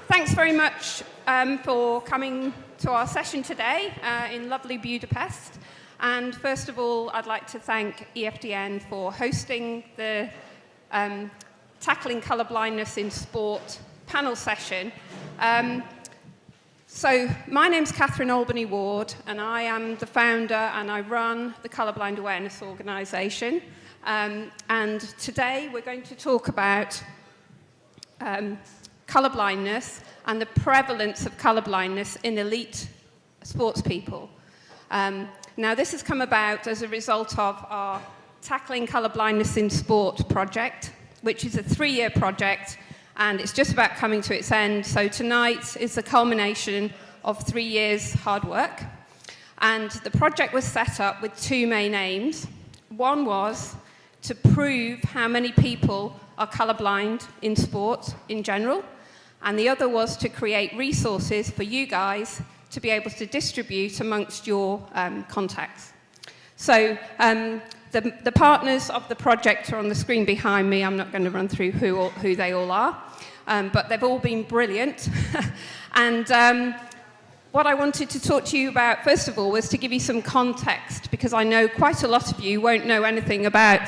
Thanks very much for coming to our session today in lovely Budapest. And first of all, I'd like to thank EFDN for hosting the Tackling Colourblindness in Sport panel session. So my name's Catherine Albany Ward, and I am the founder and I run the Colourblind Awareness Organisation. And today we're going to talk about colourblindness and the prevalence of colourblindness in elite sports people. Now, this has come about as a result of our Tackling Colourblindness in Sport project, which is a 3-year project, and it's just about coming to its end. So tonight is the culmination of 3 years' hard work. And the project was set up with 2 main aims. One was to prove how many people are colourblind in sport in general, and the other was to create resources for you guys to be able to distribute amongst your contacts. So the partners of the project are on the screen behind me. I'm not going to run through who they all are, but they've all been brilliant. And what I wanted to talk to you about, first of all, was to give you some context, because I know quite a lot of you won't know anything about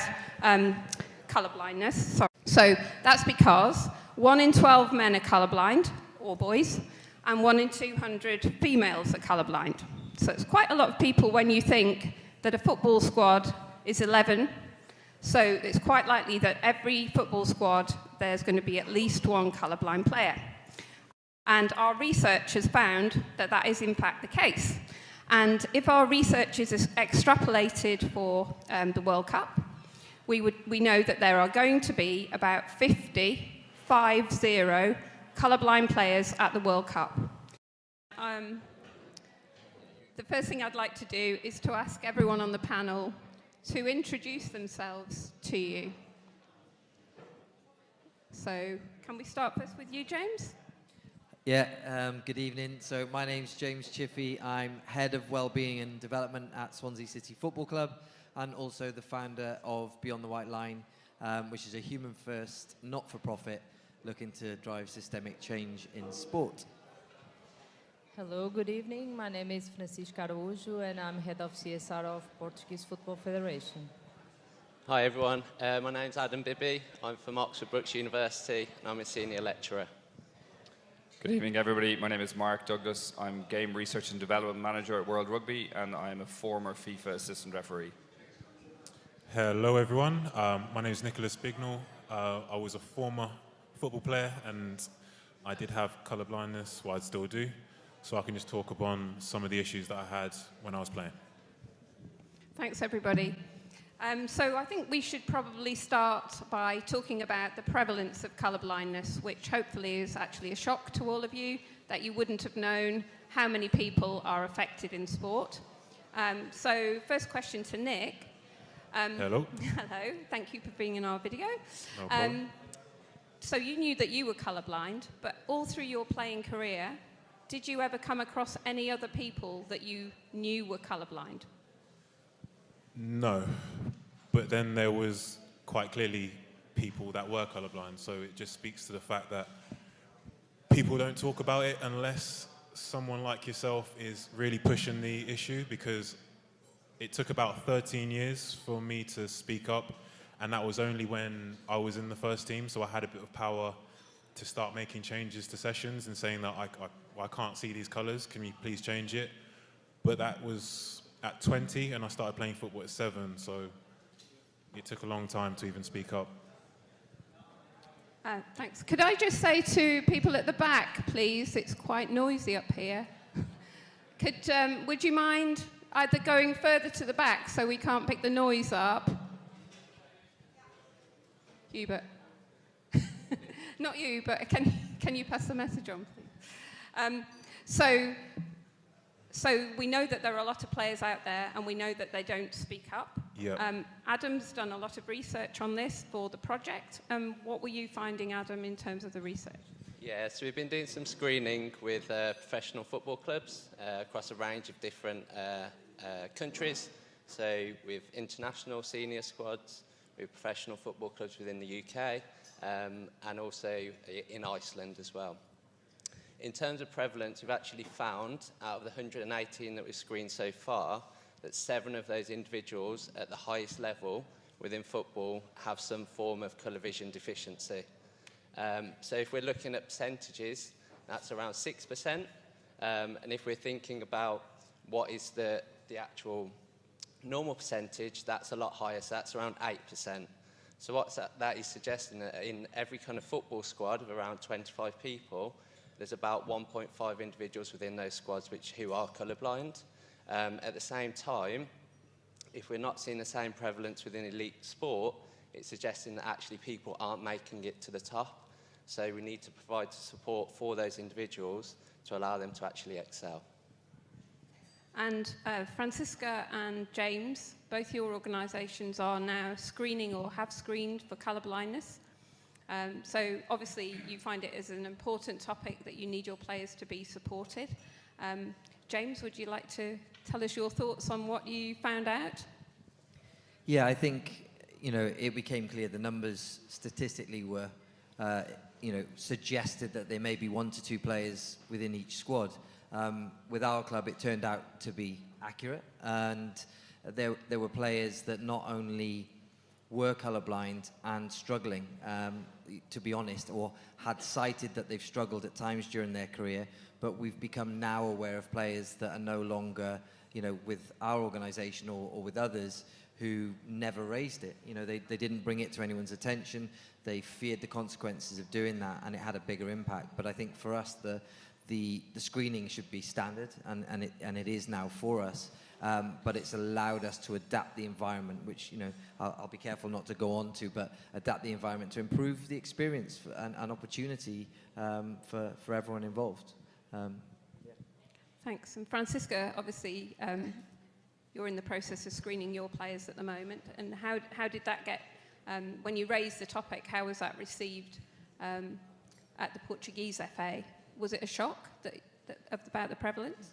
colourblindness. So that's because 1 in 12 men are colourblind, or boys, and 1 in 200 females are colourblind. So it's quite a lot of people when you think that a football squad is 11. So it's quite likely that every football squad, there's going to be at least 1 colourblind player. And our research has found that that is in fact the case. And if our research is extrapolated for the World Cup, we know that there are going to be about 50 colourblind players at the World Cup. The first thing I'd like to do is to ask everyone on the panel to introduce themselves to you. So can we start first with you, James? Yeah, good evening. So my name's James Chiffey. I'm Head of Wellbeing and Development at Swansea City Football Club, and also the founder of Beyond the White Line, which is a human-first, not-for-profit, looking to drive systemic change in sport. Hello, good evening. My name is Francisco Araújo, and I'm Head of CSR of Portuguese Football Federation. Hi everyone, my name's Adam Bibby. I'm from Oxford Brookes University, and I'm a Senior Lecturer. Good evening, everybody. My name is Mark Douglas. I'm Game Research and Development Manager at World Rugby, and I'm a former FIFA assistant referee. Hello, everyone. My name is Nicholas Bignall. I was a former football player, and I did have colour blindness, well, I still do, so I can just talk upon some of the issues that I had when I was playing. Thanks, everybody. So I think we should probably start by talking about the prevalence of colourblindness, which hopefully is actually a shock to all of you, that you wouldn't have known how many people are affected in sport. So first question to Nick. Hello. Hello, thank you for being in our video. No problem. So you knew that you were colourblind, but all through your playing career, did you ever come across any other people that you knew were colourblind? No, but then there was quite clearly people that were colourblind, so it just speaks to the fact that people don't talk about it unless someone like yourself is really pushing the issue, because it took about 13 years for me to speak up, and that was only when I was in the first team, so I had a bit of power to start making changes to sessions and saying that I can't see these colours, can you please change it? But that was at 20, and I started playing football at 7, so it took a long time to even speak up. Thanks. Could I just say to people at the back, please, it's quite noisy up here. Would you mind either going further to the back so we can't pick the noise up? Hubert. Not you, but can you pass the message on, please? So we know that there are a lot of players out there, and we know that they don't speak up. Yep. Adam's done a lot of research on this for the project. What were you finding, Adam, in terms of the research? Yeah, so we've been doing some screening with professional football clubs across a range of different countries. So with international senior squads, with professional football clubs within the UK, and also in Iceland as well. In terms of prevalence, we've actually found, out of the 118 that we've screened so far, that 7 of those individuals at the highest level within football have some form of colour vision deficiency. So if we're looking at percentages, that's around 6%. And if we're thinking about what is the actual normal percentage, that's a lot higher, so that's around 8%. So what that is suggesting that in every kind of football squad of around 25 people, there's about 1.5 individuals within those squads who are colourblind. At the same time, if we're not seeing the same prevalence within elite sport, it's suggesting that actually people aren't making it to the top. So we need to provide support for those individuals to allow them to actually excel. And Francisca and James, both your organisations are now screening or have screened for colour blindness. So obviously you find it as an important topic that you need your players to be supported. James, would you like to tell us your thoughts on what you found out? Yeah, I think, it became clear the numbers statistically were, suggested that there may be 1 to 2 players within each squad. With our club, it turned out to be accurate, and there were players that not only were colourblind and struggling, to be honest, or had cited that they've struggled at times during their career, but we've become now aware of players that are no longer, with our organisation or with others who never raised it. They didn't bring it to anyone's attention. They feared the consequences of doing that, and it had a bigger impact. But I think for us, the screening should be standard, and it is now for us. But it's allowed us to adapt the environment, which I'll be careful not to go on to, but adapt the environment to improve the experience and opportunity for everyone involved. Thanks. And Francisca, obviously, you're in the process of screening your players at the moment. And how did that get, when you raised the topic, how was that received at the Portuguese FA? Was it a shock about the prevalence?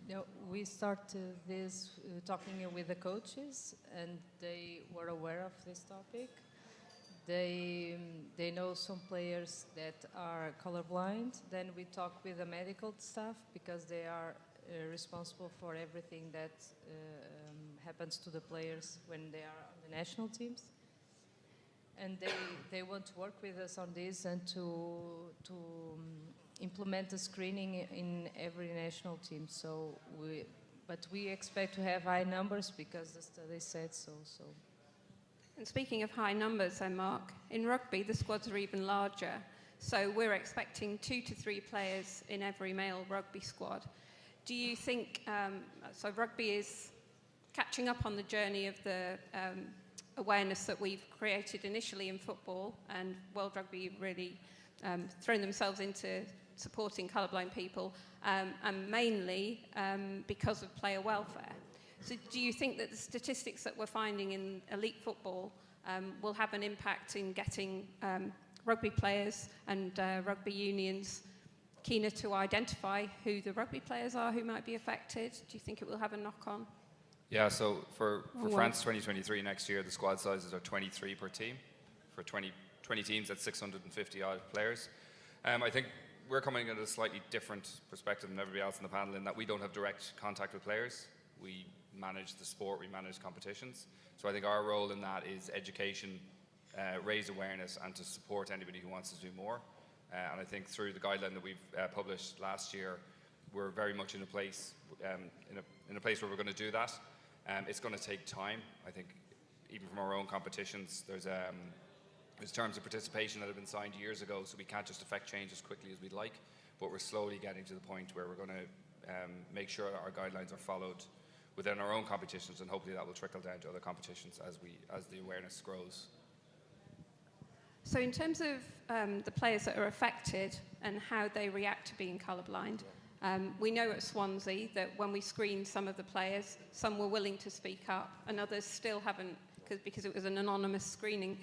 No, we started this talking with the coaches, and they were aware of this topic. They know some players that are colorblind. Then we talk with the medical staff, because they are responsible for everything that happens to the players when they are on the national teams. And they want to work with us on this and to implement the screening in every national team. But we expect to have high numbers, because the study said so. And speaking of high numbers, Mark, in rugby the squads are even larger. So we're expecting 2 to 3 players in every male rugby squad. Do you think, so rugby is catching up on the journey of the awareness that we've created initially in football, and World Rugby really thrown themselves into supporting colourblind people, and mainly because of player welfare. So do you think that the statistics that we're finding in elite football will have an impact in getting rugby players and rugby unions keener to identify who the rugby players are who might be affected? Do you think it will have a knock-on? Yeah, so for France 2023 next year, the squad sizes are 23 per team. For 20 teams, that's 650 odd players. I think we're coming at a slightly different perspective than everybody else in the panel, in that we don't have direct contact with players. We manage the sport, we manage competitions. So I think our role in that is education, raise awareness, and to support anybody who wants to do more. And I think through the guideline that we've published last year, we're very much in a place in a place where we're going to do that. It's going to take time. I think even from our own competitions, there's terms of participation that have been signed years ago, so we can't just affect change as quickly as we'd like. But we're slowly getting to the point where we're going to make sure that our guidelines are followed within our own competitions, and hopefully that will trickle down to other competitions as the awareness grows. So in terms of the players that are affected and how they react to being colourblind, we know at Swansea that when we screened some of the players, some were willing to speak up and others still haven't, because it was an anonymous screening.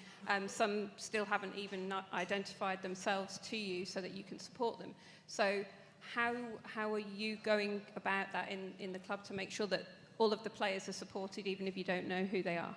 Some still haven't even identified themselves to you so that you can support them. So how are you going about that in the club to make sure that all of the players are supported, even if you don't know who they are?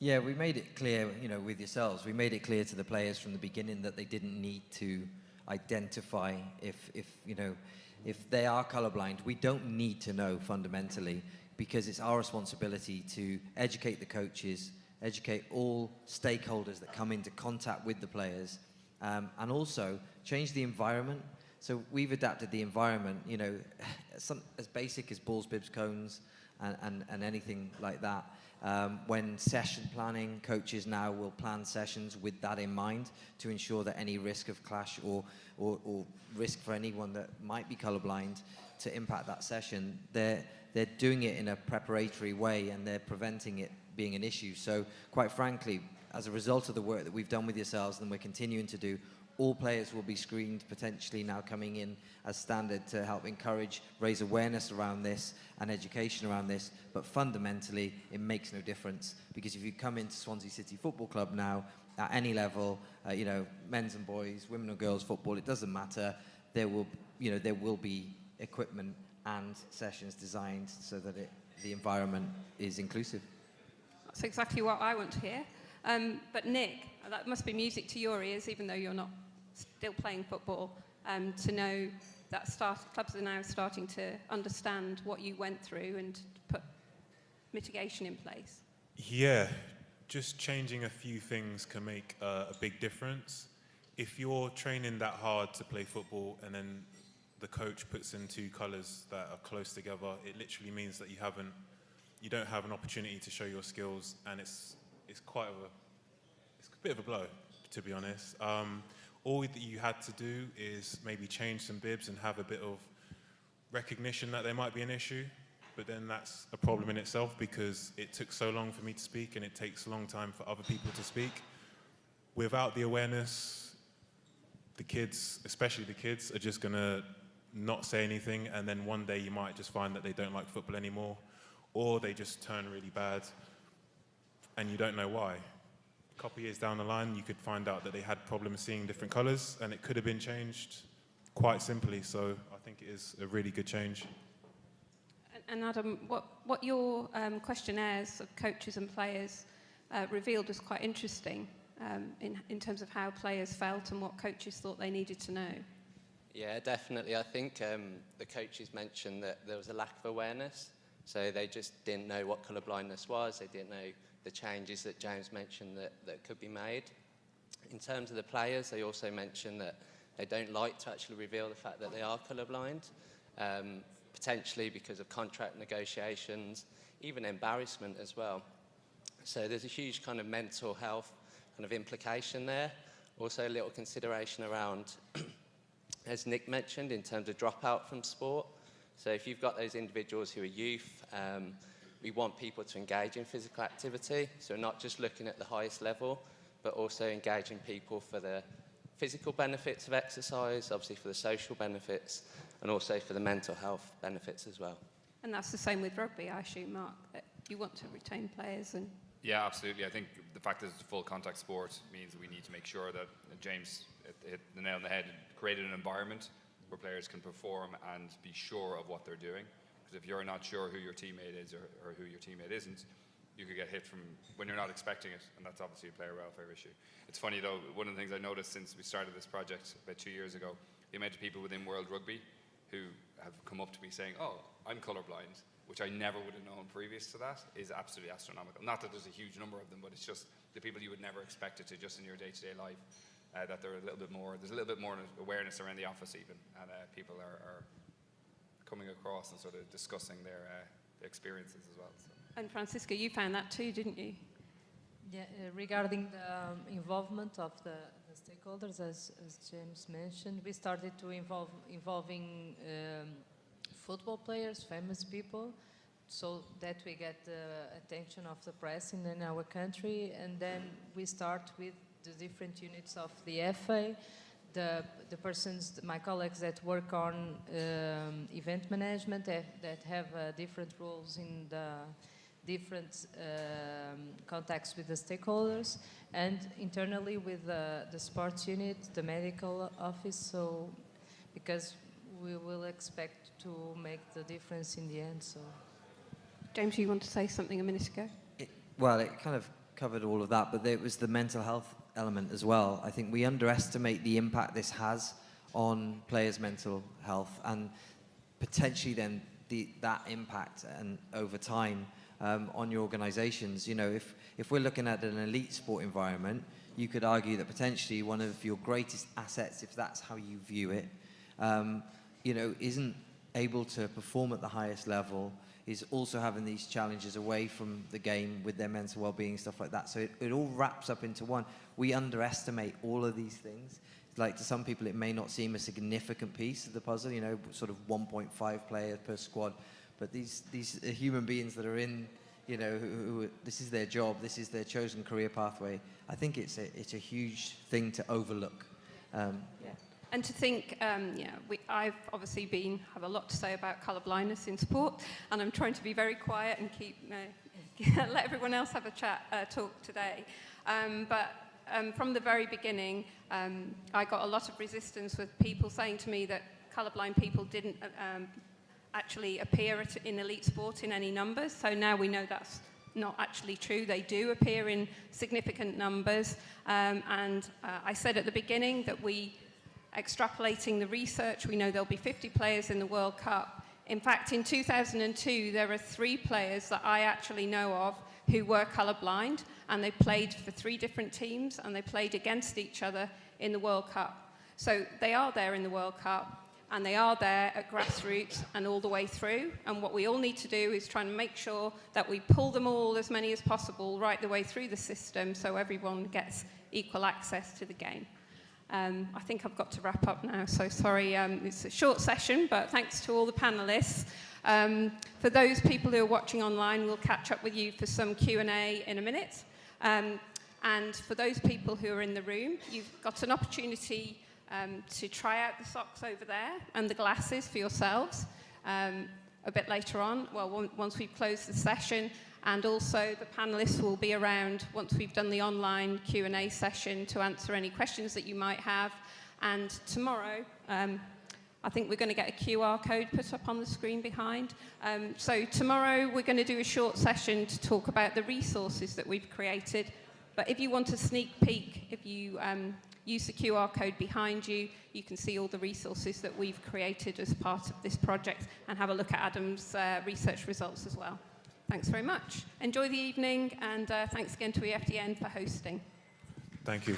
Yeah, we made it clear, with yourselves, we made it clear to the players from the beginning that they didn't need to identify if they are colorblind. We don't need to know fundamentally, because it's our responsibility to educate the coaches, educate all stakeholders that come into contact with the players, and also change the environment. So we've adapted the environment, as basic as balls, bibs, cones, and anything like that. When session planning, coaches now will plan sessions with that in mind to ensure that any risk of clash or risk for anyone that might be colorblind to impact that session, they're doing it in a preparatory way, and they're preventing it being an issue. So quite frankly, as a result of the work that we've done with yourselves and we're continuing to do, all players will be screened, potentially now coming in as standard to help encourage, raise awareness around this and education around this. But fundamentally, it makes no difference, because if you come into Swansea City Football Club now, at any level, men's and boys, women and girls football, it doesn't matter. There will be equipment and sessions designed so that the environment is inclusive. That's exactly what I want to hear. But Nick, that must be music to your ears, even though you're not still playing football, to know that clubs are now starting to understand what you went through and put mitigation in place. Yeah, just changing a few things can make a big difference. If you're training that hard to play football and then the coach puts in two colours that are close together, it literally means that you don't have an opportunity to show your skills, and it's a bit of a blow, to be honest. All that you had to do is maybe change some bibs and have a bit of recognition that there might be an issue, but then that's a problem in itself, because it took so long for me to speak and it takes a long time for other people to speak. Without the awareness, the kids, especially the kids, are just gonna not say anything, and then one day you might just find that they don't like football anymore, or they just turn really bad and you don't know why. A couple of years down the line, you could find out that they had problems seeing different colours, and it could have been changed quite simply. So I think it is a really good change. And Adam, what your questionnaires of coaches and players revealed was quite interesting in terms of how players felt and what coaches thought they needed to know. Yeah, definitely. I think the coaches mentioned that there was a lack of awareness. So they just didn't know what colour blindness was. They didn't know the changes that James mentioned that could be made. In terms of the players, they also mentioned that they don't like to actually reveal the fact that they are colourblind, potentially because of contract negotiations, even embarrassment as well. So there's a huge kind of mental health kind of implication there. Also a little consideration around, as Nick mentioned, in terms of dropout from sport. So if you've got those individuals who are youth, we want people to engage in physical activity. So we're not just looking at the highest level, but also engaging people for the physical benefits of exercise, obviously for the social benefits, and also for the mental health benefits as well. And that's the same with rugby, I assume, Mark, that you want to retain players and... Yeah, absolutely. I think the fact that it's a full contact sport means we need to make sure that James hit the nail on the head and created an environment where players can perform and be sure of what they're doing. Because if you're not sure who your teammate is or who your teammate isn't, you could get hit from when you're not expecting it, and that's obviously a player welfare issue. It's funny though, one of the things I noticed since we started this project about 2 years ago, the amount of people within World Rugby who have come up to me saying, oh, I'm colourblind, which I never would have known previous to that, is absolutely astronomical. Not that there's a huge number of them, but it's just the people you would never expect it to just in your day-to-day life, that there's a little bit more awareness around the office even, and people are coming across and sort of discussing their experiences as well. So. And Francisca, you found that too, didn't you? Yeah, regarding the involvement of the stakeholders, as James mentioned, we started to involving football players, famous people, so that we get the attention of the press in our country, and then we start with the different units of the FA, the persons, my colleagues that work on event management that have different roles in the different contacts with the stakeholders, and internally with the sports unit, the medical office, so because we will expect to make the difference in the end. So, James, you want to say something a minute ago? Well, it kind of covered all of that, but it was the mental health element as well. I think we underestimate the impact this has on players' mental health, and potentially then that impact and over time on your organisations. You know, if we're looking at an elite sport environment, you could argue that potentially one of your greatest assets, if that's how you view it, you know, isn't able to perform at the highest level, is also having these challenges away from the game with their mental well-being, stuff like that. So it all wraps up into one. We underestimate all of these things. Like, to some people, it may not seem a significant piece of the puzzle, you know, sort of 1.5 players per squad. But these are human beings that are in, you know, who this is their job, this is their chosen career pathway. I think it's a huge thing to overlook. Yeah. And to think, I've obviously have a lot to say about colour blindness in sport, and I'm trying to be very quiet and let everyone else have a talk today. But from the very beginning, I got a lot of resistance with people saying to me that colourblind people didn't actually appear in elite sport in any numbers. So now we know that's not actually true. They do appear in significant numbers. And I said at the beginning that extrapolating the research, we know there'll be 50 players in the World Cup. In fact, in 2002, there are 3 players that I actually know of who were colourblind, and they played for 3 different teams, and they played against each other in the World Cup. So they are there in the World Cup, and they are there at grassroots and all the way through. And what we all need to do is try and make sure that we pull them all, as many as possible, right the way through the system, so everyone gets equal access to the game. I think I've got to wrap up now, so sorry, it's a short session, but thanks to all the panellists. For those people who are watching online, we'll catch up with you for some Q&A in a minute. And for those people who are in the room, you've got an opportunity to try out the socks over there and the glasses for yourselves a bit later on, once we've closed the session. And also the panellists will be around once we've done the online Q&A session to answer any questions that you might have. And tomorrow, I think we're going to get a QR code put up on the screen behind. So tomorrow we're going to do a short session to talk about the resources that we've created. But if you want a sneak peek, if you use the QR code behind you, you can see all the resources that we've created as part of this project and have a look at Adam's research results as well. Thanks very much. Enjoy the evening, and thanks again to EFDN for hosting. Thank you.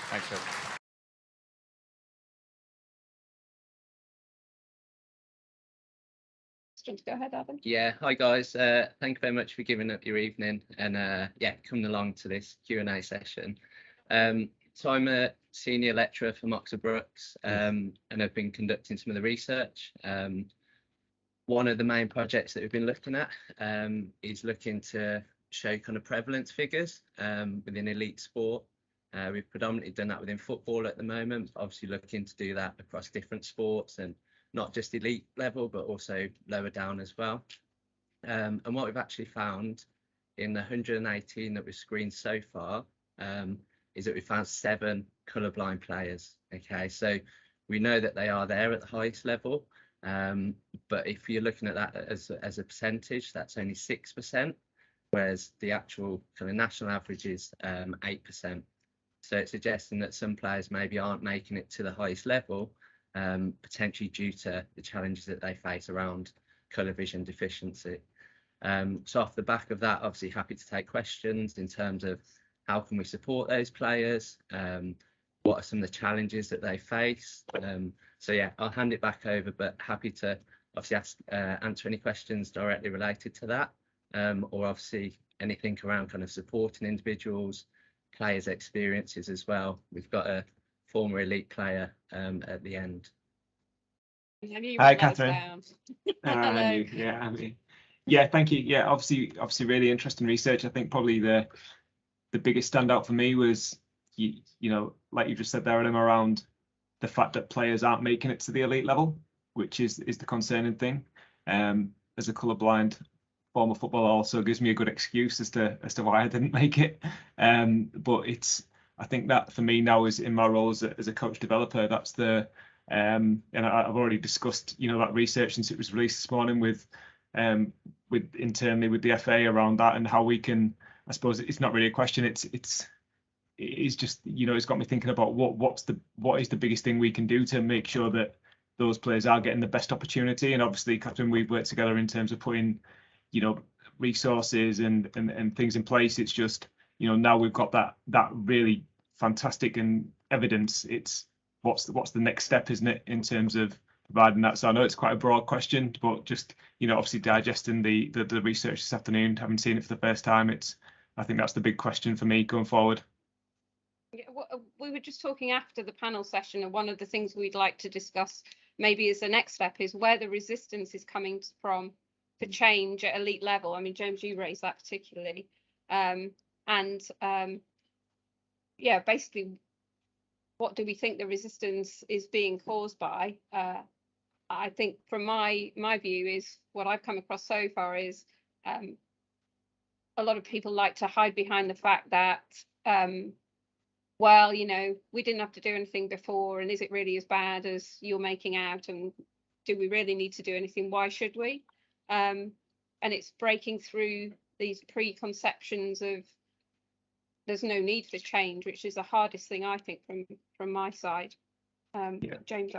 Thanks, Phil. Go ahead, Adam. Yeah, hi guys. Thank you very much for giving up your evening and coming along to this Q&A session. So I'm a senior lecturer from Oxford Brookes and I've been conducting some of the research. One of the main projects that we've been looking at is looking to show kind of prevalence figures within elite sport. We've predominantly done that within football at the moment, obviously looking to do that across different sports and not just elite level, but also lower down as well. And what we've actually found in the 118 that we've screened so far is that we found 7 colourblind players. Okay, so we know that they are there at the highest level. But if you're looking at that as a percentage, that's only 6%, whereas the actual kind of national average is 8%. So it's suggesting that some players maybe aren't making it to the highest level, potentially due to the challenges that they face around colour vision deficiency. So off the back of that, obviously happy to take questions in terms of how can we support those players, what are some of the challenges that they face. So yeah, I'll hand it back over, but happy to obviously answer any questions directly related to that, or obviously anything around kind of supporting individuals, players' experiences as well. We've got a former elite player at the end. Hi, Catherine. Yeah, thank you. Yeah, obviously really interesting research. I think probably the biggest standout for me was, you know, like you just said there, Adam, around the fact that players aren't making it to the elite level, which is the concerning thing. As a colourblind former footballer, also gives me a good excuse as to why I didn't make it. But I think that for me now is in my role as a coach developer, that's the and I've already discussed, you know, that research since it was released this morning with internally with the FA around that and how we can, I suppose it's not really a question, it's is just, it's got me thinking about what is the biggest thing we can do to make sure that those players are getting the best opportunity. And obviously, Catherine, we've worked together in terms of putting, resources and things in place. It's just, now we've got that really fantastic and evidence. It's what's the next step, isn't it, in terms of providing that? So I know it's quite a broad question, but just, obviously digesting the research this afternoon, having seen it for the first time, I think that's the big question for me going forward. Yeah, we were just talking after the panel session, and one of the things we'd like to discuss maybe as the next step is where the resistance is coming from for change at elite level. I mean, James, you raised that particularly. Yeah, basically, what do we think the resistance is being caused by? I think from my view is what I've come across so far is a lot of people like to hide behind the fact that well, we didn't have to do anything before, and is it really as bad as you're making out, and do we really need to do anything? Why should we? And it's breaking through these preconceptions of there's no need for change, which is the hardest thing, I think, from my side. James,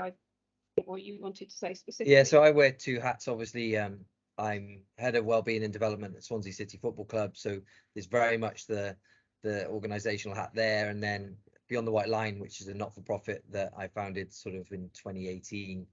what you wanted to say specifically? Yeah, so I wear two hats. Obviously, I'm head of wellbeing and development at Swansea City Football Club, so there's very much the organisational hat there, and then Beyond the White Line, which is a not-for-profit that I founded sort of in 2018,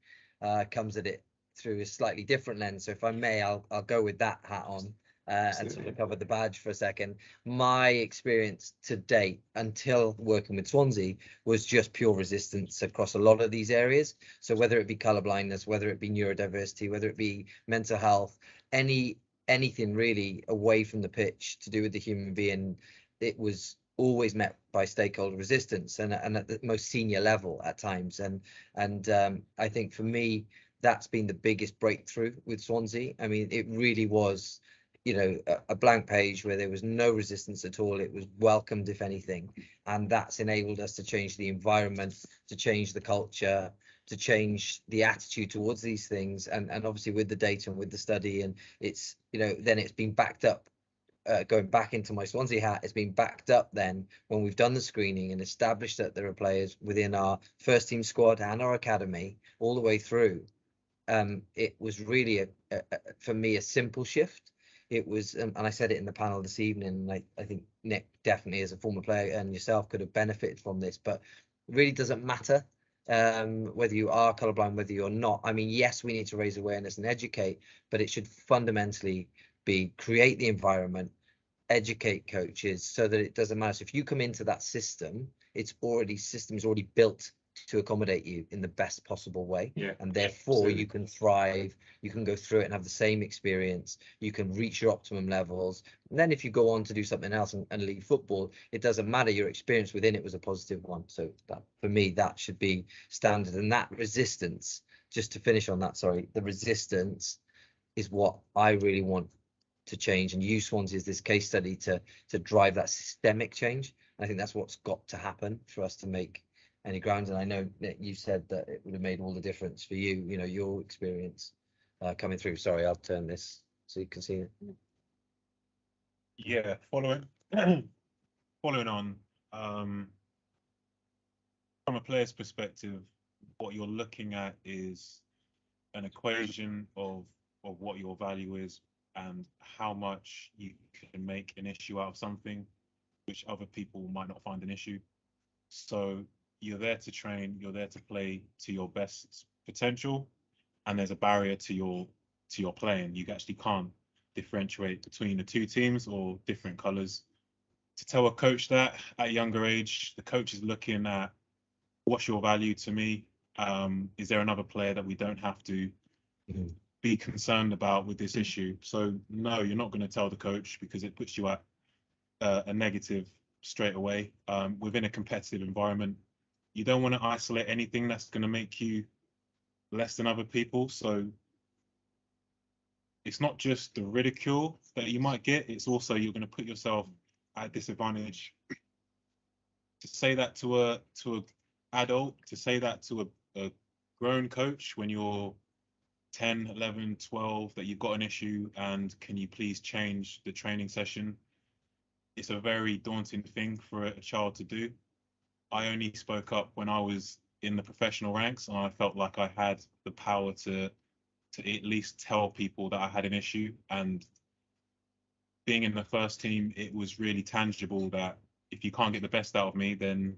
comes at it through a slightly different lens. So if I may, I'll go with that hat on and sort of cover the badge for a second. My experience to date, until working with Swansea, was just pure resistance across a lot of these areas. So whether it be colourblindness, whether it be neurodiversity, whether it be mental health, anything really away from the pitch to do with the human being, it was always met by stakeholder resistance and at the most senior level at times. And I think for me, that's been the biggest breakthrough with Swansea. I mean, it really was, a blank page where there was no resistance at all. It was welcomed, if anything. And that's enabled us to change the environment, to change the culture, to change the attitude towards these things. And obviously with the data and with the study, and it's, then it's been backed up. Going back into my Swansea hat, it's been backed up then when we've done the screening and established that there are players within our first team squad and our academy all the way through. It was really for me a simple shift. It was, and I said it in the panel this evening, and I think Nick definitely as a former player and yourself could have benefited from this, but it really doesn't matter whether you are colourblind, whether you're not. I mean, yes, we need to raise awareness and educate, but it should fundamentally be create the environment, educate coaches so that it doesn't matter. So if you come into that system, system is already built to accommodate you in the best possible way. Yeah, and therefore absolutely. You can thrive, you can go through it and have the same experience, you can reach your optimum levels. And then if you go on to do something else and leave football, it doesn't matter, your experience within it was a positive one. So that, for me, that should be standard. And that resistance, just to finish on that, sorry, the resistance is what I really want to change, and use Swansea as this case study to drive that systemic change. And I think that's what's got to happen for us to make any grounds. And I know that you said that it would have made all the difference for you, your experience coming through. Sorry, I'll turn this so you can see it. Yeah, following on, from a player's perspective, what you're looking at is an equation of what your value is and how much you can make an issue out of something which other people might not find an issue. So you're there to train, you're there to play to your best potential, and there's a barrier to your playing. You actually can't differentiate between the two teams or different colours. To tell a coach that at a younger age, the coach is looking at what's your value to me? Is there another player that we don't have to be concerned about with this issue? So no, you're not going to tell the coach because it puts you at a negative straight away. Within a competitive environment, you don't want to isolate anything that's going to make you less than other people. So it's not just the ridicule that you might get, it's also you're going to put yourself at a disadvantage. To say that to a adult, to say that to a grown coach when you're 10, 11, 12, that you've got an issue and can you please change the training session? it's a very daunting thing for a child to do. I only spoke up when I was in the professional ranks, and I felt like I had the power to at least tell people that I had an issue. And being in the first team, it was really tangible that if you can't get the best out of me, then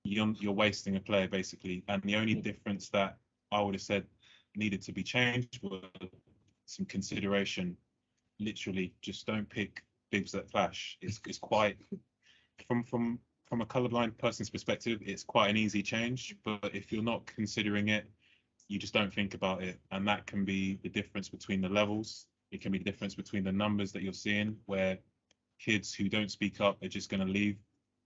you're wasting a player, basically. And the only difference that I would have said needed to be changed was some consideration. Literally, just don't pick bibs that clash. It's quite from a colorblind person's perspective, it's quite an easy change. But if you're not considering it, you just don't think about it, and that can be the difference between the levels. It can be the difference between the numbers that you're seeing, where kids who don't speak up are just going to leave.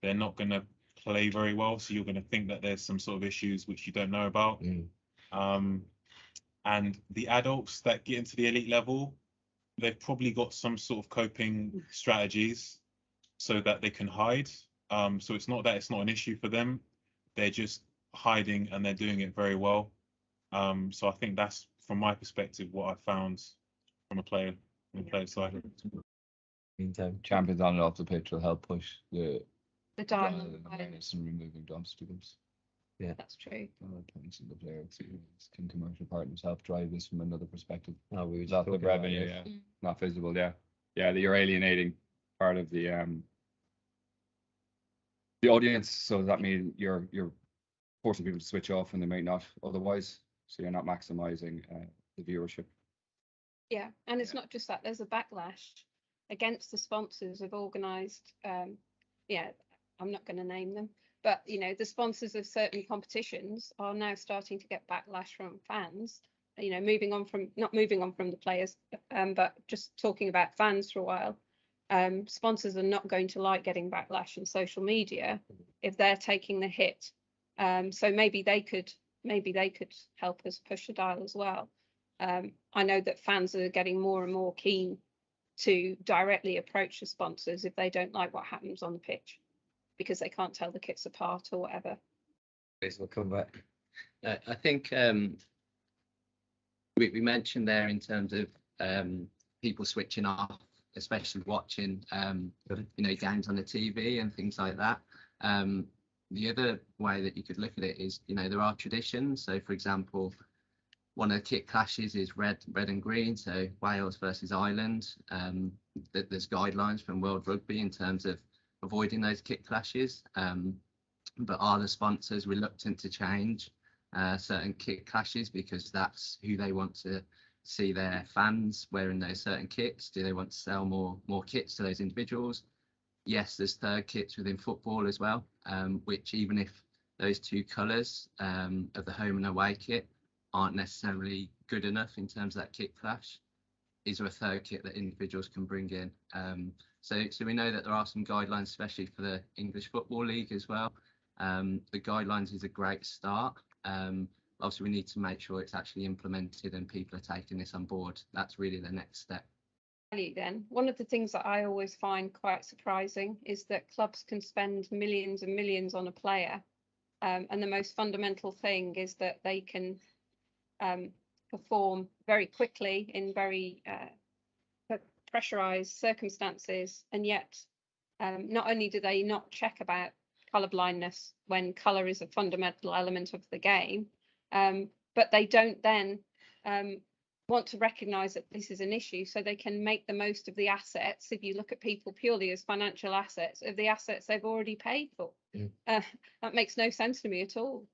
They're not going to play very well, so you're going to think that there's some sort of issues which you don't know about. And the adults that get into the elite level, they've probably got some sort of coping strategies so that they can hide. So it's not that it's not an issue for them. They're just hiding, and they're doing it very well. So I think that's, from my perspective, what I found from a player side. Meantime, Champions on and off the pitch will help push the diamond. awareness and removing obstacles. That's true. Points in the player experience. Can commercial partners help drive this from another perspective? no, we were just Not talking the about revenue, this. yeah. Not visible, yeah. Yeah, that you're alienating part of the audience, so does that mean you're forcing people to switch off when they might not otherwise? So you're not maximizing the viewership. Yeah, and it's not just that. There's a backlash against the sponsors of organised. I'm not going to name them, but the sponsors of certain competitions are now starting to get backlash from fans. Not moving on from the players, but just talking about fans for a while. Sponsors are not going to like getting backlash on social media if they're taking the hit. So maybe they could help us push the dial as well. I know that fans are getting more and more keen to directly approach the sponsors if they don't like what happens on the pitch, because they can't tell the kits apart or whatever. We'll come back. I think we mentioned there in terms of people switching off, especially watching games on the TV and things like that. The other way that you could look at it is, there are traditions. So, for example, one of the kit clashes is red and green. So Wales versus Ireland. There's guidelines from World Rugby in terms of avoiding those kit clashes. But are the sponsors reluctant to change certain kit clashes because that's who they want to see their fans wearing those certain kits? Do they want to sell more kits to those individuals? Yes, there's third kits within football as well, which even if those two colours of the home and away kit aren't necessarily good enough in terms of that kit clash, is there a third kit that individuals can bring in? So we know that there are some guidelines, especially for the English Football League as well. The guidelines is a great start. Obviously, we need to make sure it's actually implemented and people are taking this on board. That's really the next step. Then one of the things that I always find quite surprising is that clubs can spend millions and millions on a player, and the most fundamental thing is that they can perform very quickly in very pressurized circumstances, and yet not only do they not check about colour blindness when colour is a fundamental element of the game, but they don't then want to recognise that this is an issue, so they can make the most of the assets. If you look at people purely as financial assets, of the assets they've already paid for. That makes no sense to me at all.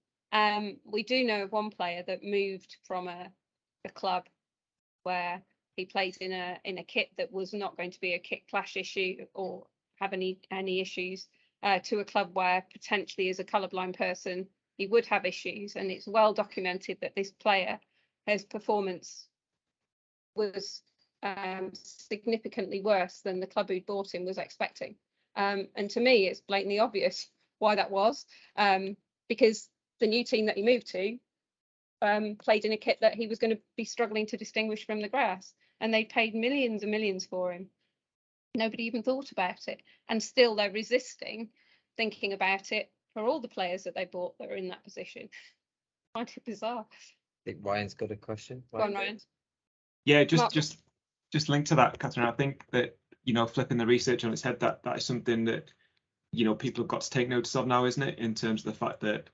We do know of one player that moved from a club where he played in a kit that was not going to be a kit clash issue or have any issues, to a club where potentially as a colourblind person he would have issues, and it's well documented that this player, his performance was significantly worse than the club who bought him was expecting. And to me, it's blatantly obvious why that was, because the new team that he moved to played in a kit that he was going to be struggling to distinguish from the grass, and they paid millions and millions for him. Nobody even thought about it, and still they're resisting thinking about it for all the players that they bought that are in that position. I find it bizarre. I think Ryan's got a question. Go on, Ryan. Yeah, just linked to that, Catherine. I think that flipping the research on its head, that is something that, people have got to take notice of now, isn't it? In terms of the fact that,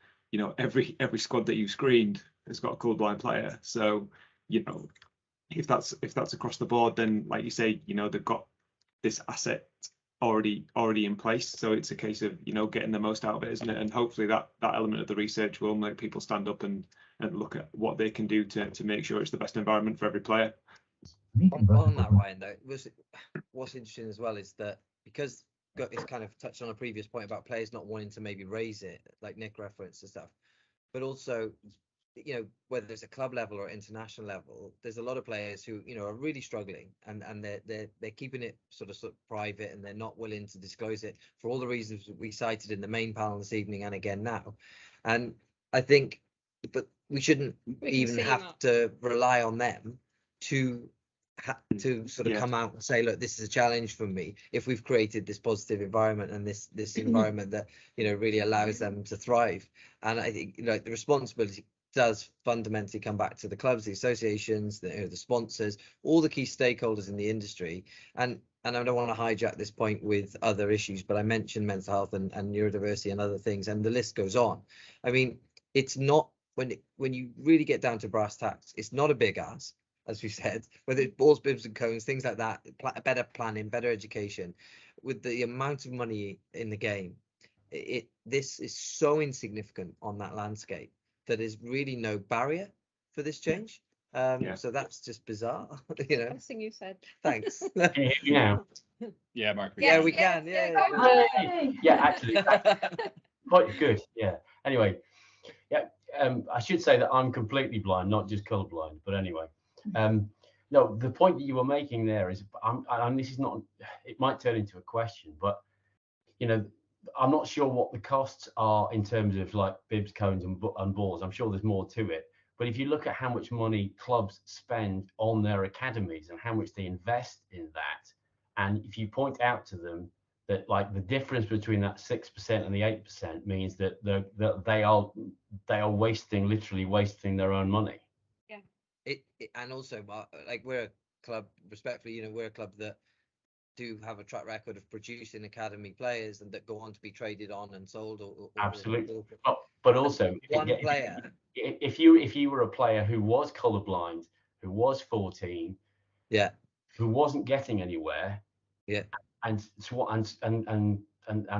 every squad that you've screened has got a colourblind player. So, if that's across the board, then like you say, they've got this asset already in place. So it's a case of, getting the most out of it, isn't it? And hopefully that element of the research will make people stand up and look at what they can do to make sure it's the best environment for every player. On that, Ryan, though, what's interesting as well is that because it's kind of touched on a previous point about players not wanting to maybe raise it, like Nick referenced and stuff, but also, whether it's a club level or international level, there's a lot of players who, are really struggling and they're keeping it sort of private, and they're not willing to disclose it for all the reasons we cited in the main panel this evening and again now. And I think, but we shouldn't even have to rely on them to sort of come out and say, look, this is a challenge for me, if we've created this positive environment and this environment that really allows them to thrive. And I think the responsibility does fundamentally come back to the clubs, the associations, the sponsors, all the key stakeholders in the industry. And I don't want to hijack this point with other issues, but I mentioned mental health and neurodiversity and other things, and the list goes on. I mean, it's not, when you really get down to brass tacks, it's not a big ask, as we said, whether it's balls, bibs and cones, things like that, better planning, better education. With the amount of money in the game, this is so insignificant on that landscape that there's really no barrier for this change. So that's just bizarre. Best thing you said. Thanks. Yeah. Yeah, Mark. Yeah, we can. Yeah. Yeah, actually, quite good. Yeah. Anyway, yeah. I should say that I'm completely blind, not just colourblind. But anyway, no, the point that you were making there is, and this is not. It might turn into a question, but I'm not sure what the costs are in terms of like bibs, cones, and balls. I'm sure there's more to it. But if you look at how much money clubs spend on their academies and how much they invest in that, and if you point out to them that like the difference between that 6% and the 8% means that they are literally wasting their own money. Yeah. And also, like, we're a club, respectfully, we're a club that do have a track record of producing academy players and that go on to be traded on and sold. Absolutely. But also, one player. If you were a player who was colourblind, who was 14, yeah, who wasn't getting anywhere, yeah, and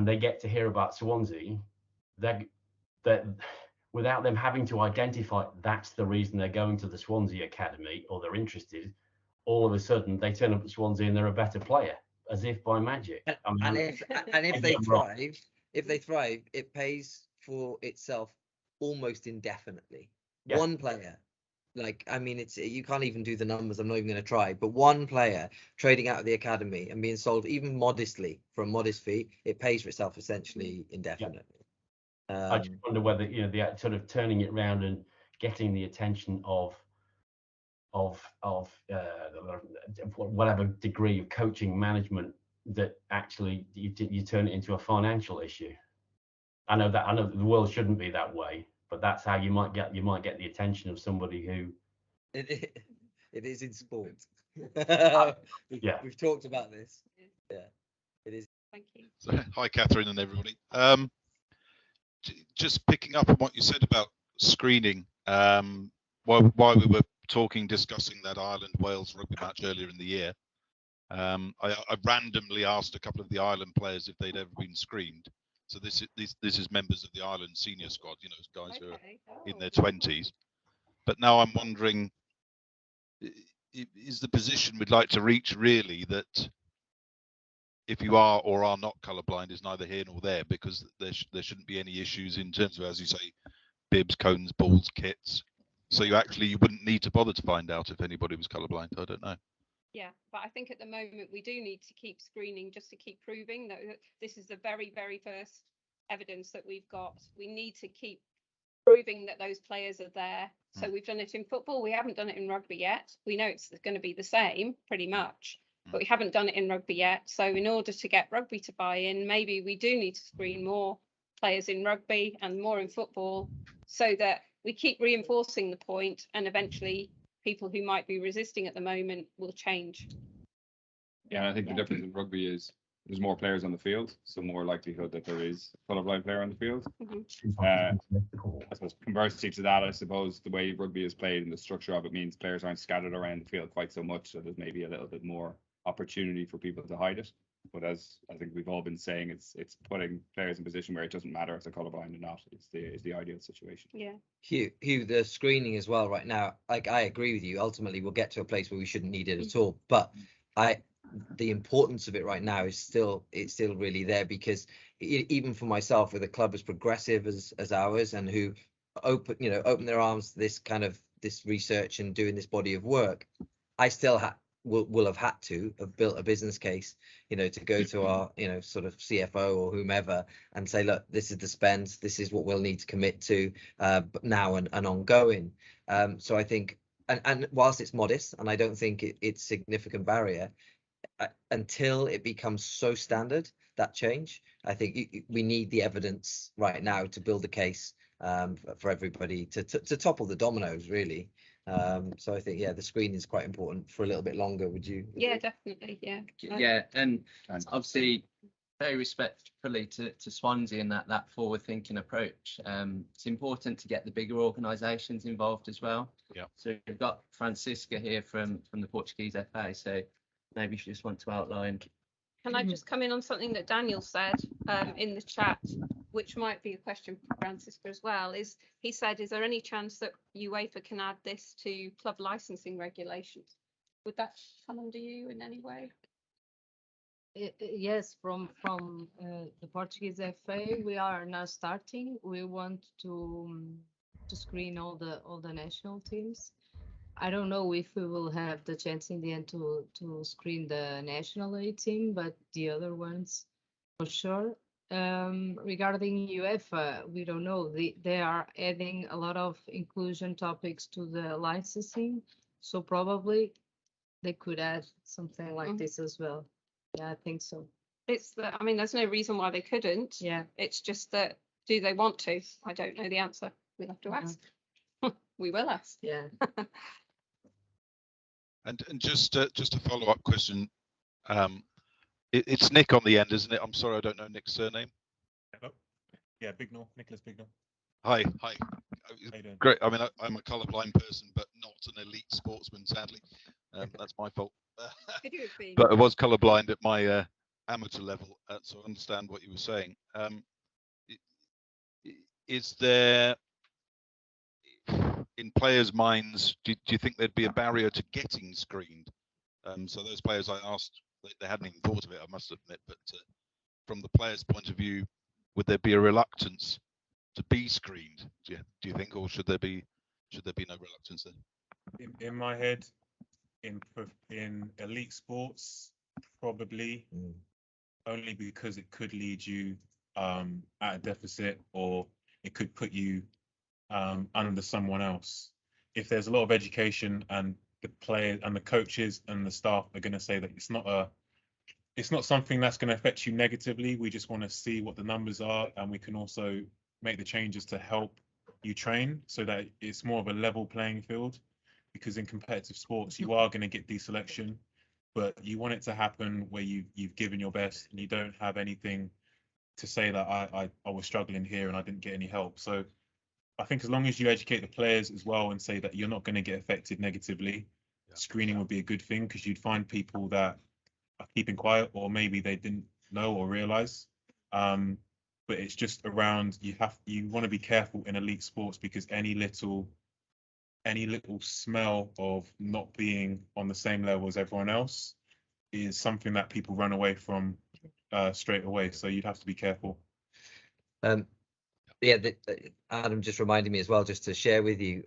they get to hear about Swansea, that without them having to identify that's the reason they're going to the Swansea academy or they're interested, all of a sudden they turn up at Swansea and they're a better player, as if by magic. And if they thrive, it pays for itself almost indefinitely. Yeah. One player, you can't even do the numbers. I'm not even going to try. But one player trading out of the academy and being sold even modestly for a modest fee, it pays for itself essentially indefinitely. Yeah. I just wonder whether the sort of turning it around and getting the attention of whatever degree of coaching management, that actually you turn it into a financial issue. I know the world shouldn't be that way, but that's how you might get the attention of somebody who. It is in sport. Yeah, we've talked about this. Yeah, it is. Thank you. So, hi, Catherine and everybody. Just picking up on what you said about screening. While we were discussing that Ireland-Wales rugby match earlier in the year, I randomly asked a couple of the Ireland players if they'd ever been screened. So this is members of the Ireland senior squad, guys who are in their 20s. But now I'm wondering, is the position we'd like to reach really that if you are or are not colourblind is neither here nor there, because there shouldn't be any issues in terms of, as you say, bibs, cones, balls, kits. So you wouldn't need to bother to find out if anybody was colourblind. I don't know. Yeah, but I think at the moment we do need to keep screening just to keep proving that this is the very, very first evidence that we've got. We need to keep proving that those players are there. So we've done it in football. We haven't done it in rugby yet. We know it's going to be the same pretty much, but we haven't done it in rugby yet. So in order to get rugby to buy in, maybe we do need to screen more players in rugby and more in football, so that we keep reinforcing the point, and eventually people who might be resisting at the moment will change. Yeah, and I think the difference in rugby is there's more players on the field, so more likelihood that there is a colourblind player on the field. I suppose conversely to that, I suppose the way rugby is played and the structure of it means players aren't scattered around the field quite so much, so there's maybe a little bit more opportunity for people to hide it. But as I think we've all been saying, it's putting players in a position where it doesn't matter if they're colourblind or not. It's the ideal situation. Yeah. Hugh, the screening as well right now, like I agree with you. Ultimately, we'll get to a place where we shouldn't need it at all. But the importance of it right now is still really there, because even for myself, with a club as progressive as ours, and who open their arms to this kind of this research and doing this body of work, I still will have had to have built a business case, to go to our, sort of CFO or whomever and say, look, this is the spend, this is what we'll need to commit to but now and ongoing. So I think, and whilst it's modest, and I don't think it's a significant barrier, until it becomes so standard, that change, I think we need the evidence right now to build a case for everybody to topple the dominoes, really. So I think, the screen is quite important for a little bit longer. Would you agree? Yeah, definitely. Yeah. Yeah, and obviously very respectfully to Swansea and that forward-thinking approach. It's important to get the bigger organisations involved as well. Yeah. So we've got Francisca here from the Portuguese FA. So maybe you just want to outline. Can I just come in on something that Daniel said in the chat, which might be a question for Francisco as well? He said, is there any chance that UEFA can add this to club licensing regulations? Would that come under you in any way? Yes, from the Portuguese FA, we are now starting. We want to screen all the national teams. I don't know if we will have the chance in the end to screen the national A team, but the other ones for sure. Regarding UEFA, we don't know. They are adding a lot of inclusion topics to the licensing, so probably they could add something like this as well. Yeah, I think so. I mean, there's no reason why they couldn't. Yeah. It's just that, do they want to? I don't know the answer. We'll have to ask. We will ask. Yeah. And just a follow-up question. It's Nick on the end, isn't it? I'm sorry, I don't know Nick's surname. Yeah, Bignall, Nicholas Bignall. Hi. How you doing? Great. I mean, I'm a colourblind person, but not an elite sportsman, sadly. That's my fault. Could you have been? But I was colourblind at my amateur level, so I understand what you were saying. Is there, in players' minds, do you think there'd be a barrier to getting screened? So those players I asked, they hadn't even thought of it, I must admit, but from the player's point of view, would there be a reluctance to be screened, do you think, or should there be no reluctance there? In my head, in elite sports, probably, only because it could lead you at a deficit, or it could put you under someone else. If there's a lot of education, and the players and the coaches and the staff are going to say that it's not something that's going to affect you negatively, we just want to see what the numbers are, and we can also make the changes to help you train so that it's more of a level playing field. Because in competitive sports, you are going to get deselection, but you want it to happen where you've given your best and you don't have anything to say that I was struggling here and I didn't get any help. So I think as long as you educate the players as well and say that you're not going to get affected negatively, screening would be a good thing, because you'd find people that are keeping quiet, or maybe they didn't know or realize. But it's just around, you want to be careful in elite sports, because any little smell of not being on the same level as everyone else is something that people run away from straight away. So you'd have to be careful. Adam just reminded me as well, just to share with you,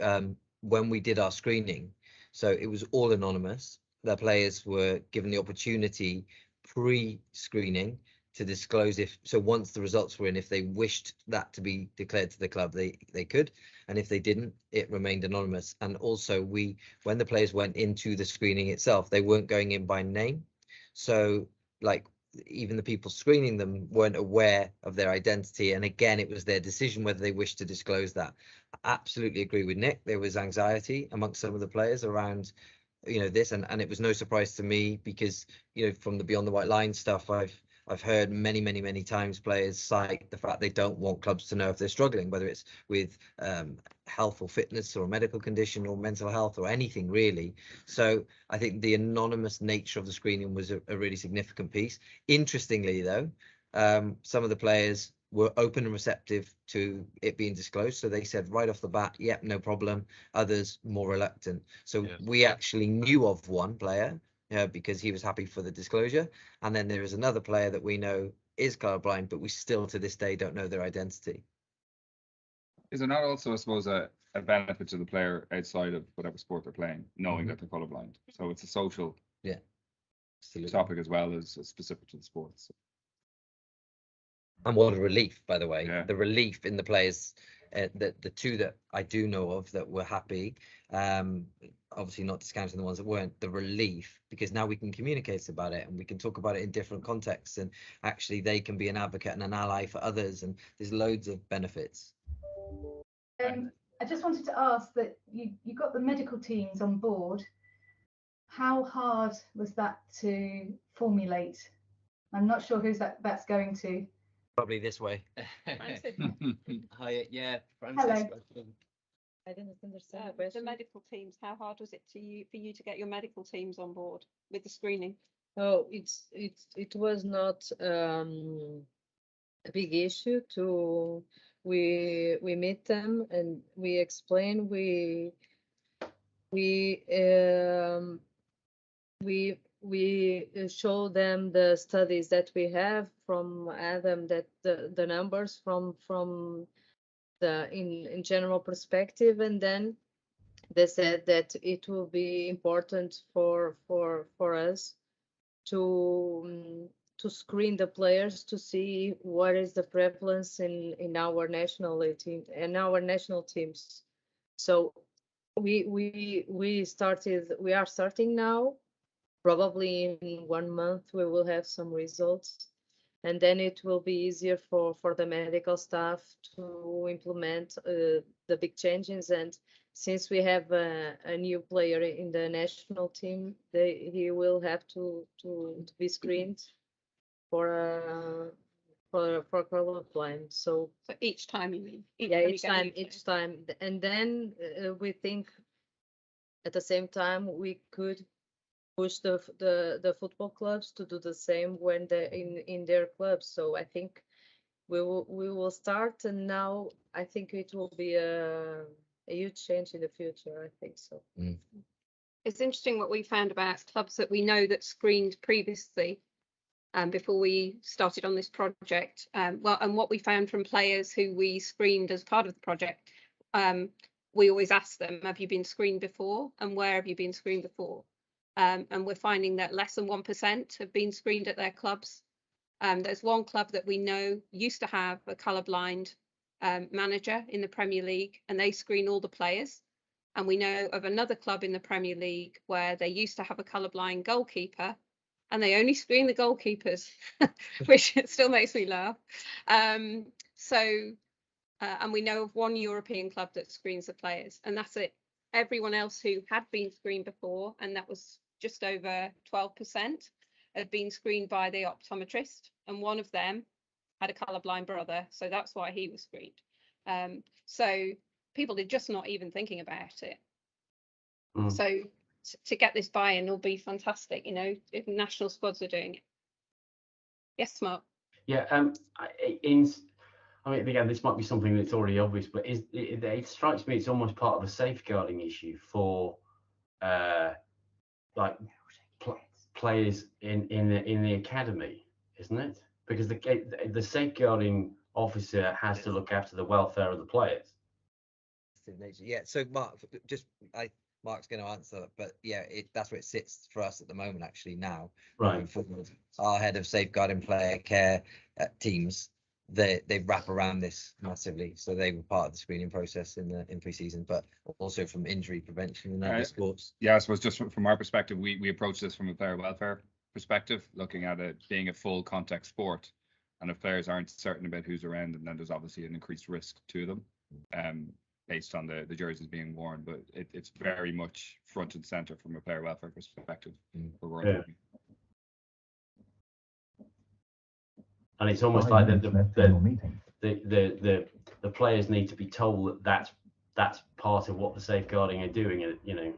when we did our screening, so it was all anonymous. The players were given the opportunity pre-screening to disclose once the results were in, if they wished that to be declared to the club, they could, and if they didn't, it remained anonymous. And also, when the players went into the screening itself, they weren't going in by name, so like even the people screening them weren't aware of their identity, and again, it was their decision whether they wished to disclose that. I absolutely agree with Nick. There was anxiety amongst some of the players around this, and it was no surprise to me because from the Beyond the White Line stuff, I've heard many times players cite the fact they don't want clubs to know if they're struggling, whether it's with health or fitness or medical condition or mental health or anything really. So I think the anonymous nature of the screening was a really significant piece. Interestingly though, some of the players were open and receptive to it being disclosed. So they said right off the bat, yep, no problem. Others more reluctant. So we actually knew of one player because he was happy for the disclosure. And then there is another player that we know is colorblind, but we still to this day don't know their identity. Is there not also, I suppose, a benefit to the player outside of whatever sport they're playing, knowing that they're colorblind? So it's a social topic as well as specific to the sports. And what a relief, by the way, the relief in the players, the two that I do know of that were happy, obviously not discounting the ones that weren't, the relief, because now we can communicate about it and we can talk about it in different contexts, and actually they can be an advocate and an ally for others, and there's loads of benefits. I just wanted to ask that you got the medical teams on board. How hard was that to formulate? I'm not sure who's that's going to. Probably this way. Hi, yeah, Hello. I didn't understand the The question. medical teams, how hard was it for you to get your medical teams on board with the screening? Oh, it was not a big issue to we meet them and we explain we show them the studies that we have from Adam, that the numbers from the in general perspective, and then they said that it will be important for us to screen the players to see what is the prevalence in our national team and our national teams. So we are starting now. Probably in 1 month we will have some results, and then it will be easier for the medical staff to implement the big changes. And since we have a new player in the national team, he will have to be screened for colorblind. So each time you mean? Each time, and then we think at the same time we could push the football clubs to do the same when they're in their clubs. So I think we will start, and now I think it will be a huge change in the future. I think so. It's interesting what we found about clubs that we know that screened previously before we started on this project. And what we found from players who we screened as part of the project, we always ask them, have you been screened before, and where have you been screened before? And we're finding that less than 1% have been screened at their clubs. There's one club that we know used to have a colourblind manager in the Premier League, and they screen all the players. And we know of another club in the Premier League where they used to have a colourblind goalkeeper, and they only screen the goalkeepers, which still makes me laugh. And we know of one European club that screens the players, and that's it. Everyone else who had been screened before, and that was just over 12%, had been screened by the optometrist, and one of them had a colourblind brother, so that's why he was screened. So people are just not even thinking about it. So to get this buy-in will be fantastic, if national squads are doing it. Yes, Mark. Yeah, I mean, again, this might be something that's already obvious, but it strikes me it's almost part of a safeguarding issue for players in the academy, isn't it? Because the safeguarding officer has to look after the welfare of the players. Yeah. So Mark, Mark's going to answer, but yeah, that's where it sits for us at the moment. Actually, now Right. Our head of safeguarding player care teams, they wrap around this massively. So they were part of the screening process in pre-season, but also from injury prevention and other sports. Yeah, I suppose just from our perspective, we approach this from a player welfare perspective, looking at it being a full contact sport, and if players aren't certain about who's around, and then there's obviously an increased risk to them, based on the jerseys being worn. But it's very much front and center from a player welfare perspective. Where we're Yeah. And it's almost like the players need to be told that that's part of what the safeguarding are doing, you know,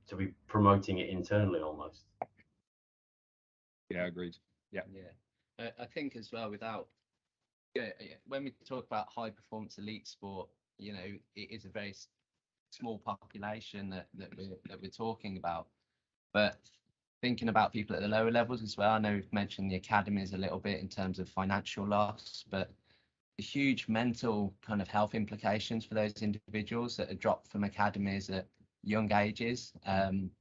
to be promoting it internally almost. Yeah, agreed. Yeah. I think as well, without when we talk about high performance elite sport, you know, it is a very small population that we're talking about. But thinking about people at the lower levels as well, I know we've mentioned the academies a little bit in terms of financial loss, but the huge mental kind of health implications for those individuals that are dropped from academies at young ages.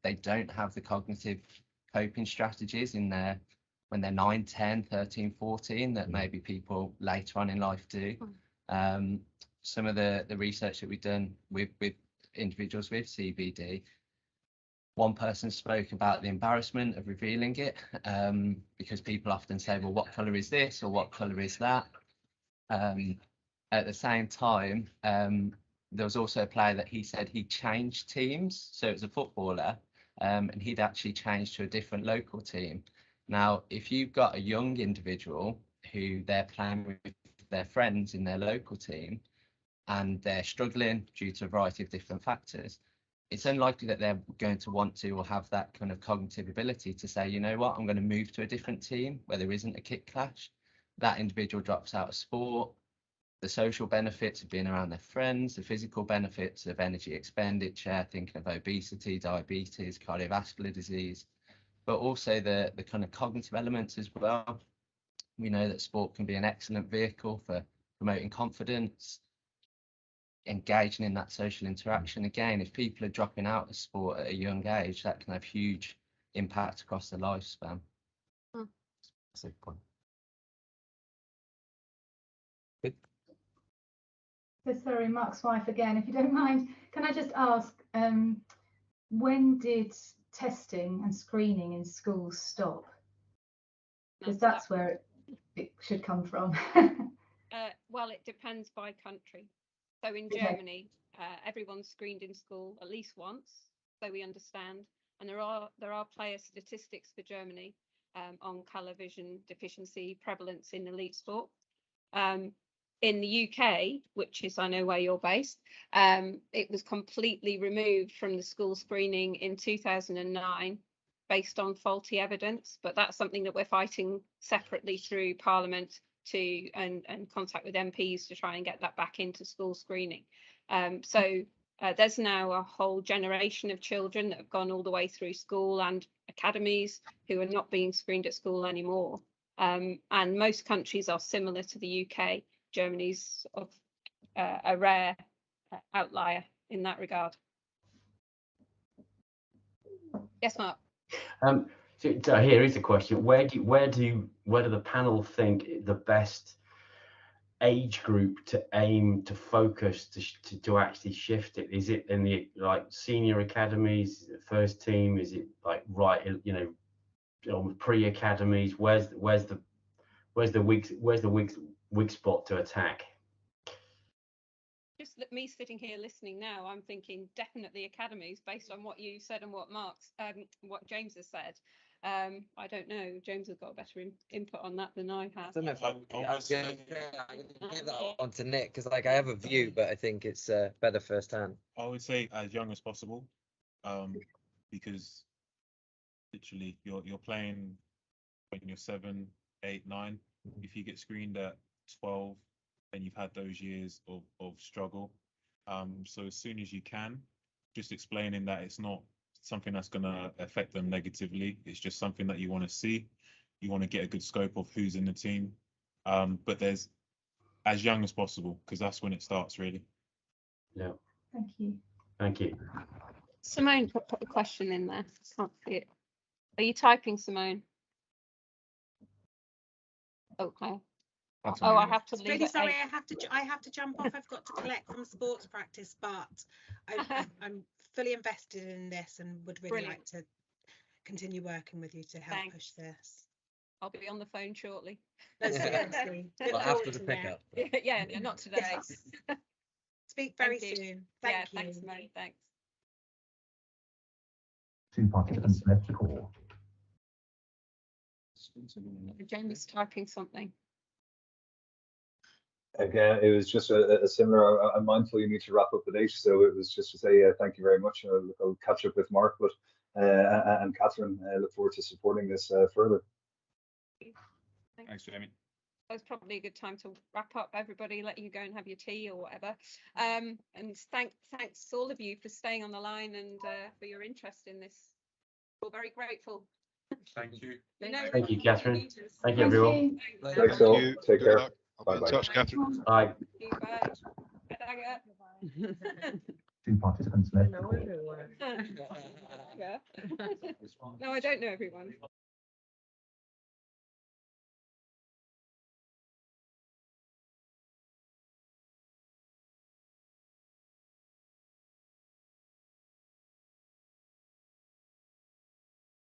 They don't have the cognitive coping strategies in their when they're 9, 10, 13, 14 that maybe people later on in life do. Some of the research that we've done with individuals with CBD, one person spoke about the embarrassment of revealing it, because people often say, well, what colour is this or what colour is that? At the same time, there was also a player that he said he changed teams. So it was a footballer, and he'd actually changed to a different local team. Now, if you've got a young individual who they're playing with their friends in their local team and they're struggling due to a variety of different factors, it's unlikely that they're going to want to or have that kind of cognitive ability to say, you know what, I'm going to move to a different team where there isn't a kick clash. That individual drops out of sport. The social benefits of being around their friends, the physical benefits of energy expenditure, thinking of obesity, diabetes, cardiovascular disease, but also the kind of cognitive elements as well. We know that sport can be an excellent vehicle for promoting confidence, engaging in that social interaction. Again, if people are dropping out of sport at a young age, that can have huge impact across their lifespan. That's a good point. Good. So sorry, Mark's wife again, if you don't mind. Can I just ask, when did testing and screening in schools stop? Because that's where it should come from. Well, it depends by country. So in Germany, everyone's screened in school at least once, so we understand. And there are player statistics for Germany on colour vision deficiency prevalence in elite sport. In the UK, which is I know where you're based, it was completely removed from the school screening in 2009 based on faulty evidence, but that's something that we're fighting separately through Parliament to and contact with MPs to try and get that back into school screening. So there's now a whole generation of children that have gone all the way through school and academies who are not being screened at school anymore. And most countries are similar to the UK. Germany's of a rare outlier in that regard. Yes, Mark. So here is a question: where do the panel think the best age group to aim to focus to actually shift it? Is it in the like senior academies, first team? Is it like right, you know, pre academies? Where's the weak spot to attack? Just me sitting here listening now, I'm thinking definitely academies based on what you said and what what James has said. I don't know. James has got a better input on that than I have. I don't know if I'm going to give that on to Nick, because like I have a view, but I think it's better firsthand. I would say as young as possible, because literally you're playing when you're 7, 8, 9. If you get screened at 12, then you've had those years of struggle. So as soon as you can, just explaining that it's not something that's going to affect them negatively. It's just something that you want to see. You want to get a good scope of who's in the team. But there's as young as possible, because that's when it starts really. Yeah. Thank you. Thank you. Simone put a question in there. Can't see it. Are you typing, Simone? Okay. Oh, I have to leave. Really sorry, I have to jump off. I've got to collect from sports practice, but I'm fully invested in this and would really like to continue working with you to help push this. I'll be on the phone shortly. No, seriously. Well, after the pickup. Yeah, not today. Yes. Speak very soon. Thank you. Thanks, Simone. Thanks. Two participants left to call. Jamie's typing something. Again, it was just a similar. I'm mindful you need to wrap up at 8, so it was just to say thank you very much. I'll catch up with Mark, but and Catherine. Look forward to supporting this further. Thanks, Jamie. It's probably a good time to wrap up, everybody, let you go and have your tea or whatever. And thanks to all of you for staying on the line and for your interest in this. We're very grateful. Thank you. Thank you, Catherine. Thank you, everyone. Thanks all. Take care. Bye bye. Touch, Catherine. Bye. Bye. Two participants left to call. No, I don't know everyone.